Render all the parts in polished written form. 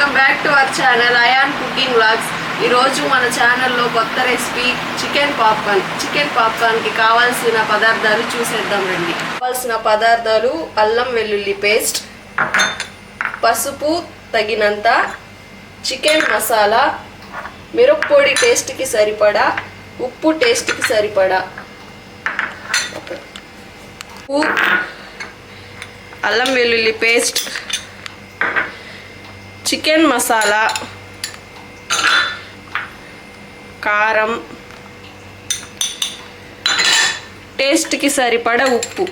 Welcome back to our channel Ayan cooking vlogs. ఈరోజు మన ఛానల్లో కొత్త రెసిపీ చికెన్ పాప్కార్న్కి కావాల్సిన పదార్థాలు చూసేద్దాం రండి. కావాల్సిన పదార్థాలు అల్లం వెల్లుల్లి పేస్ట్, పసుపు తగినంత, చికెన్ మసాలా, మిరప్పొడి టేస్ట్కి సరిపడా, ఉప్పు టేస్ట్కి సరిపడా, అల్లం వెల్లుల్లి పేస్ట్, చికెన్ మసాలా, కారం, టేస్ట్కి సరిపడా ఉప్పు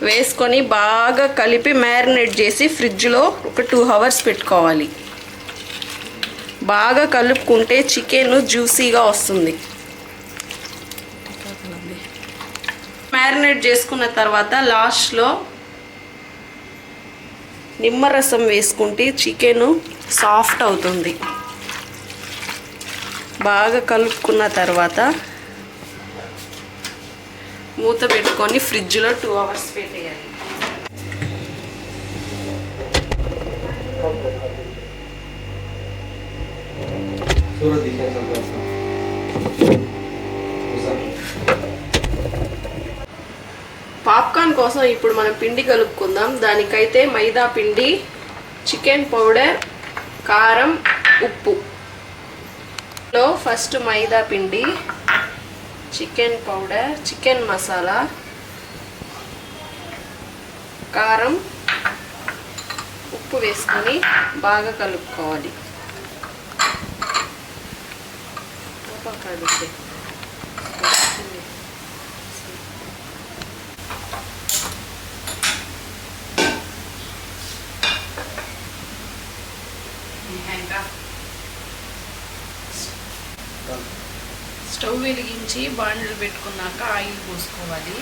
వేసుకొని బాగా కలిపి మ్యారినేట్ చేసి ఫ్రిడ్జ్లో ఒక 2 hours పెట్టుకోవాలి. బాగా కలుపుకుంటే చికెన్ జ్యూసీగా వస్తుంది. మ్యారినేట్ చేసుకున్న తర్వాత లాస్ట్లో నిమ్మరసం వేసుకుంటే చికెన్ సాఫ్ట్ అవుతుంది. బాగా కలుపుకున్న తర్వాత మూత పెట్టుకొని ఫ్రిడ్జ్లో 2 hours పెట్టేయాలి. పాప్కార్న్ కోసం ఇప్పుడు మనం పిండి కలుపుకుందాం. దానికైతే మైదా పిండి, చికెన్ పౌడర్, కారం, ఉప్పు. ఫస్ట్ మైదా పిండి, చికెన్ పౌడర్, చికెన్ మసాలా, కారం, ఉప్పు వేసుకొని బాగా కలుపుకోవాలి. స్టవ్ వెలిగించి బాండ్లు పెట్టుకున్నాక ఆయిల్ పోసుకోవాలి.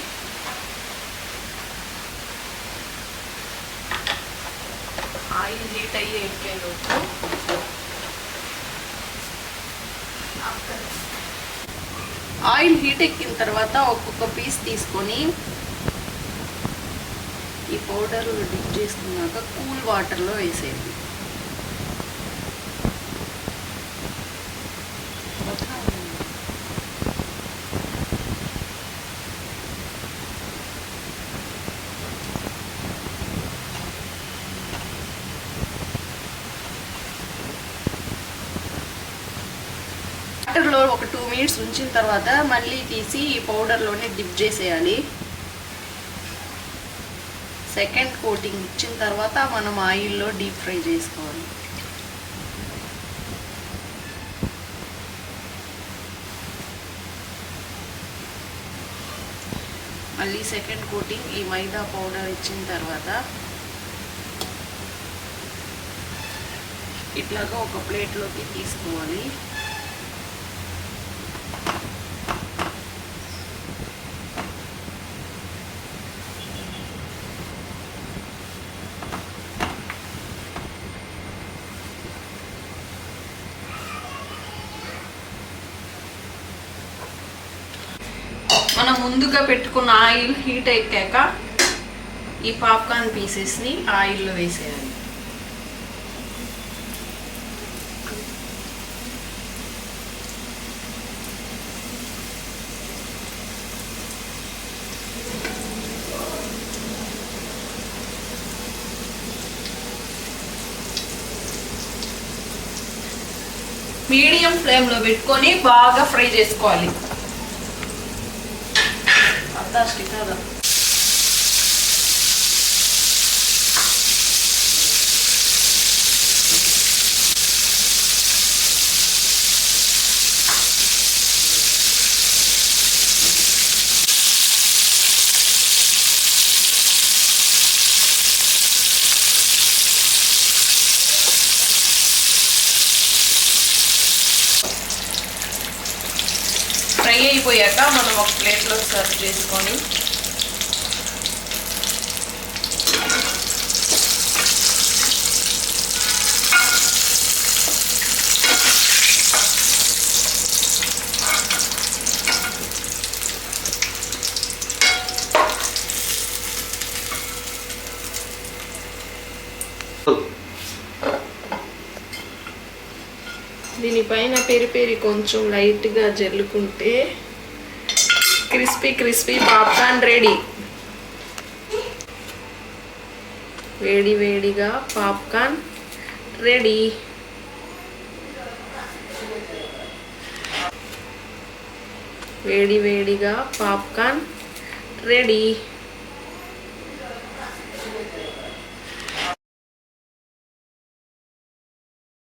ఆయిల్ హీట్ అయ్యి ఎక్కేలోపు ఆయిల్ హీట్ ఎక్కిన తర్వాత ఒక్కొక్క పీస్ తీసుకొని ఈ పౌడర్లో డిప్ చేసుకున్నాక కూల్ వాటర్లో వేసేది. వాటర్లో ఒక 2 minutes ఉంచిన తర్వాత మళ్ళీ తీసి ఈ పౌడర్లోనే డిప్ చేసేయాలి. సెకండ్ కోటింగ్ ఇచ్చిన తర్వాత మనం ఆయిల్లో డీప్ ఫ్రై చేసుకోవాలి. మళ్ళీ సెకండ్ కోటింగ్ ఈ మైదా పౌడర్ ఇచ్చిన తర్వాత ఇట్లాగా ఒక ప్లేట్లోకి తీసుకోవాలి. మనం ముందుగా పెట్టుకున్న ఆయిల్ హీట్ ఎక్కాక ఈ పాప్కార్న్ పీసెస్ని ఆయిల్లో వేసేయాలి. మీడియం ఫ్లేమ్లో పెట్టుకొని బాగా ఫ్రై చేసుకోవాలి. కదా ఫ్రై అయిపోయాక మనం ఒక ప్లేట్లో సర్వ్ చేసుకొని దీనిపైన పెరి కొంచెం లైట్గా జల్లుకుంటే క్రిస్పీ పాప్కార్న్ రెడీ. వేడిగా పాప్కార్న్ రెడీ. వేడిగా పాప్కార్న్ రెడీ.